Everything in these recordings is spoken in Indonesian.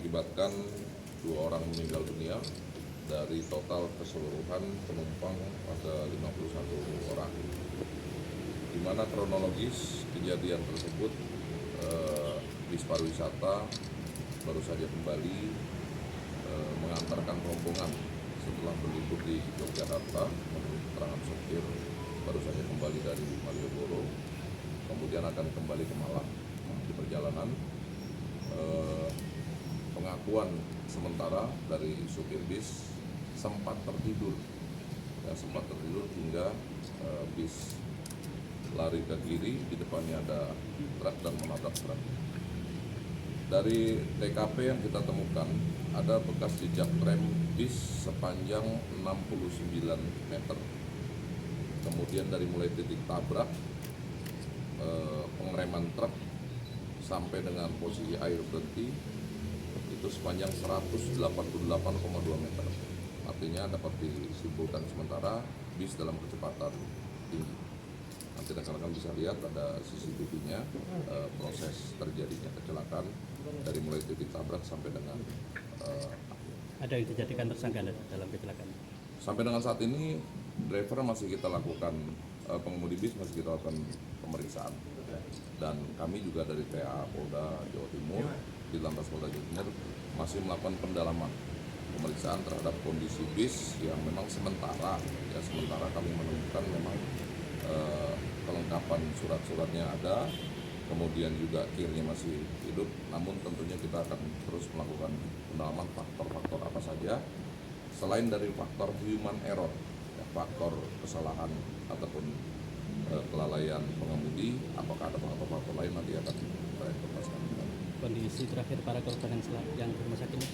mengakibatkan 2 orang meninggal dunia dari total keseluruhan penumpang ada 51 orang. Di mana kronologis kejadian tersebut bis pariwisata baru saja kembali mengantarkan rombongan setelah berlibur di Yogyakarta. Menurut keterangan sopir, baru saja kembali dari Malioboro, kemudian akan kembali ke Malang. Di perjalanan pengakuan sementara dari supir bis sempat tertidur hingga bis lari ke kiri, di depannya ada truk dan menabrak truk. Dari TKP yang kita temukan ada bekas jejak rem bis sepanjang 69 meter. Kemudian dari mulai titik tabrak, pengereman truk sampai dengan posisi air berhenti itu sepanjang 188,2 meter. Artinya dapat disimpulkan sementara bis dalam kecepatan tinggi. Nanti rekan-rekan bisa lihat ada CCTV-nya proses terjadinya kecelakaan dari mulai titik tabrak sampai dengan ada yang dijadikan tersangka dalam kecelakaan. Sampai dengan saat ini driver masih kita lakukan, pengemudi bis masih kita lakukan pemeriksaan, dan kami juga dari TA Polda Jawa Timur, di Lantas Polda Jawa Timur masih melakukan pendalaman pemeriksaan terhadap kondisi bis yang memang sementara kami menemukan memang kelengkapan surat-suratnya ada, kemudian juga kirnya masih hidup, namun tentunya kita akan terus melakukan pendalaman faktor-faktor apa saja selain dari faktor human error, faktor kesalahan ataupun kelalaian pengemudi. Apakah ada faktor-faktor lain nanti akan kita informasikan. Kondisi terakhir para korban yang di rumah sakit ini?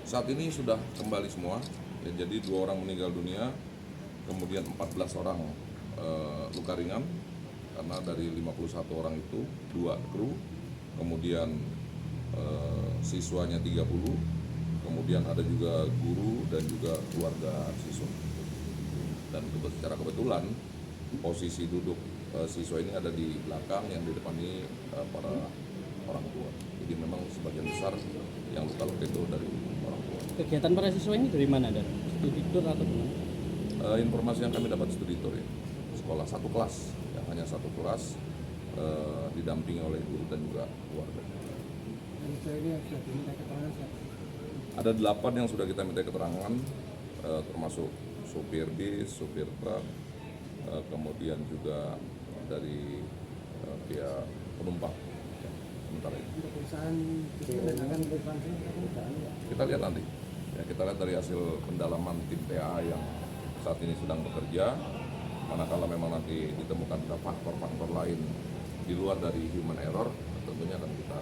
Saat ini sudah kembali semua, ya, jadi 2 orang meninggal dunia, kemudian 14 orang luka ringan, karena dari 51 orang itu 2 kru, kemudian siswanya 30, kemudian ada juga guru dan juga keluarga siswa. Dan secara kebetulan posisi duduk siswa ini ada di belakang, yang di depan ini para orang tua. Jadi memang sebagian besar yang luka-luka itu dari orang tua. Kegiatan para siswa ini dari mana, Dan? Studi tour atau gimana? Informasi yang kami dapat studi tour, ya. Sekolah satu kelas, yang hanya satu kelas, didampingi oleh guru dan juga keluarga. Ada 8 yang sudah kita minta keterangan, termasuk supir bis, supir truk, kemudian juga dari pihak penumpang. Sementara itu kita lihat nanti, ya, kita lihat dari hasil pendalaman tim TA yang saat ini sedang bekerja. Manakala memang nanti ditemukan ada faktor-faktor lain di luar dari human error, tentunya akan kita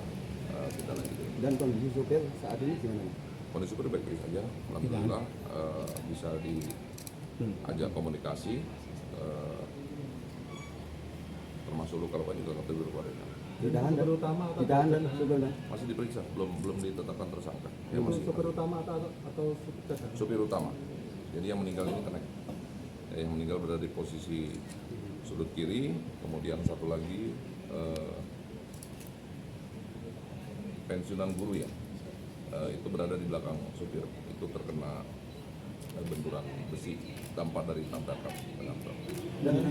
lanjutkan. Dan kondisi supir saat ini gimana? Kondisi supir baik-baik saja, alhamdulillah, bisa diajak komunikasi, termasuk luka-luka juga kategori keluarga. Ditahan dan supir Masih diperiksa, belum ditetapkan tersangka. Ya, Itu masih supir utama atau supir cadangan? supir utama. Jadi yang meninggal ini kenek. Yang meninggal berada di posisi sudut kiri, kemudian satu lagi pensiunan guru, ya, itu berada di belakang supir. Itu terkena benturan besi, dampak dari tabrakan dengan truk. Dan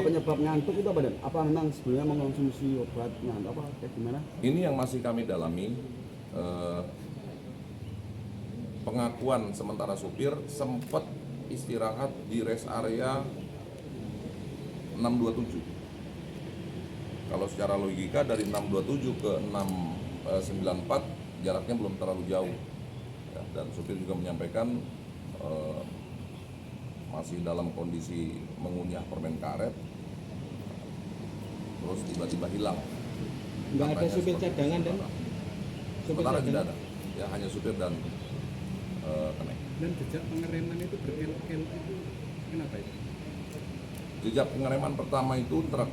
penyebab ngantuk itu apa, Dan? Apa memang sebelumnya mengkonsumsi obat ngantuk apa kayak gimana? Ini yang masih kami dalami. Pengakuan sementara supir sempat istirahat di rest area 627. Kalau secara logika dari 627 ke 694 jaraknya belum terlalu jauh, ya, dan supir juga menyampaikan masih dalam kondisi mengunyah permen karet, terus tiba-tiba hilang. Nggak ada Katanya supir seperti cadangan, Dan? sementara. Supir Sementara tidak cadangan? ada, ya, hanya supir dan kenek. Dan jejak pengereman itu berkelok-kelok itu kenapa itu? Jejak pengereman pertama itu truk,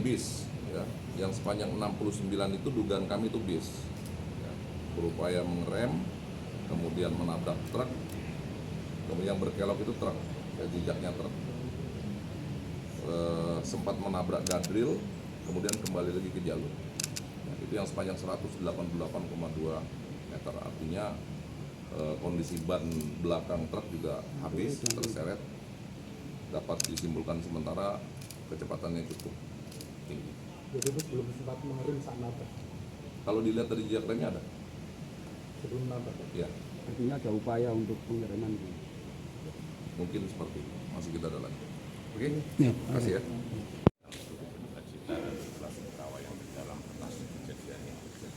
bis, ya, yang sepanjang 69 itu dugaan kami itu bis, ya, berupaya mengerem, kemudian menabrak truk, kemudian berkelok itu truk, ya, jejaknya truk, sempat menabrak guardrail, kemudian kembali lagi ke jalur. itu yang sepanjang 188,2 meter. Artinya kondisi ban belakang truk juga habis, terseret. Dapat disimpulkan sementara kecepatannya cukup tinggi. Jadi itu belum sempat mengerim saat nabrak, Kalau dilihat dari jejak remnya ada, sebelum nabrak. ya Artinya ada upaya untuk pengereman. mungkin seperti itu. Masih kita dalami. Oke, Ya. terima kasih ya. Cita dan ikhlas sungkawa yang mendalam atas kejadian ini.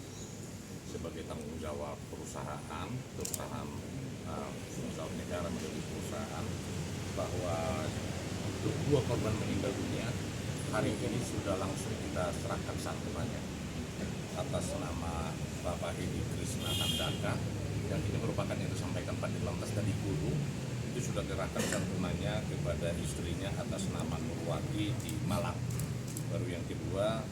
Sebagai tanggung jawab perusahaan negara menjadi perusahaan, bahwa untuk 2 korban meninggal dunia hari ini sudah langsung kita serahkan santunannya atas nama Bapak Hedi Krisna Handaka, yang ini merupakan yang disampaikan Pak Dirlantas tadi Guru. Itu sudah diserahkan santunannya kepada istrinya atas nama Nurwati di Malang. Baru yang kedua,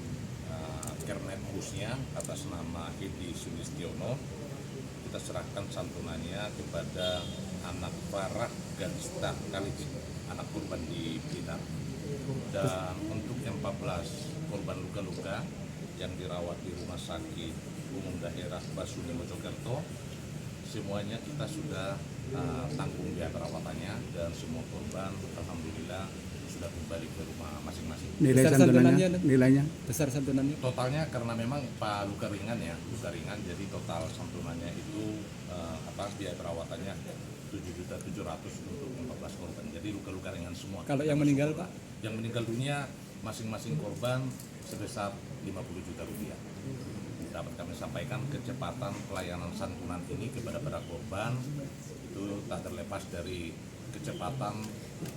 Kernet busnya atas nama Hedi Sulistiono, kita serahkan santunannya kepada anak Farah Ganista Khalid, anak korban di Blitar. Dan untuk yang 14 korban luka-luka yang dirawat di Rumah Sakit Umum Daerah Basuni Mojokerto, semuanya kita sudah tanggung biaya perawatannya, dan semua korban alhamdulillah sudah kembali ke rumah masing-masing. Nilai santunannya, nilainya besar santunannya. Totalnya karena memang Pak luka ringan, jadi total santunannya itu atas biaya perawatannya 7.700.000 untuk 14 korban. Jadi luka-luka ringan semua. Kalau yang meninggal, Pak? Yang meninggal dunia masing-masing korban sebesar 50 juta rupiah. Dapat kami sampaikan kecepatan pelayanan santunan ini kepada para korban itu tak terlepas dari kecepatan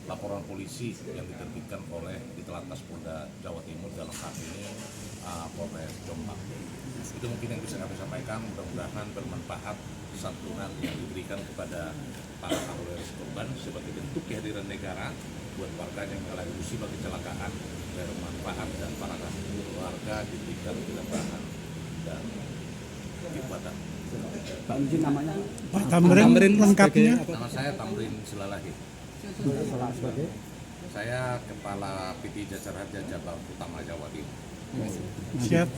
laporan polisi yang diterbitkan oleh Ditelantas Polda Jawa Timur, dalam hal ini Polres Jombang. Itu mungkin yang bisa kami sampaikan. Mudah-mudahan bermanfaat santunan yang diberikan kepada para ahli korban sebagai bentuk kehadiran negara buat warga yang mengalami musibah kecelakaan, bermanfaat, dan para keluarga diberikan ketabahan dan kekuatan. Pak izin namanya Pak Tamrin lengkapnya. Nama saya Tamrin Silalahi. sebagai Saya Kepala PT Jasar Harja Cabang Utama Jawa Timur. Siap.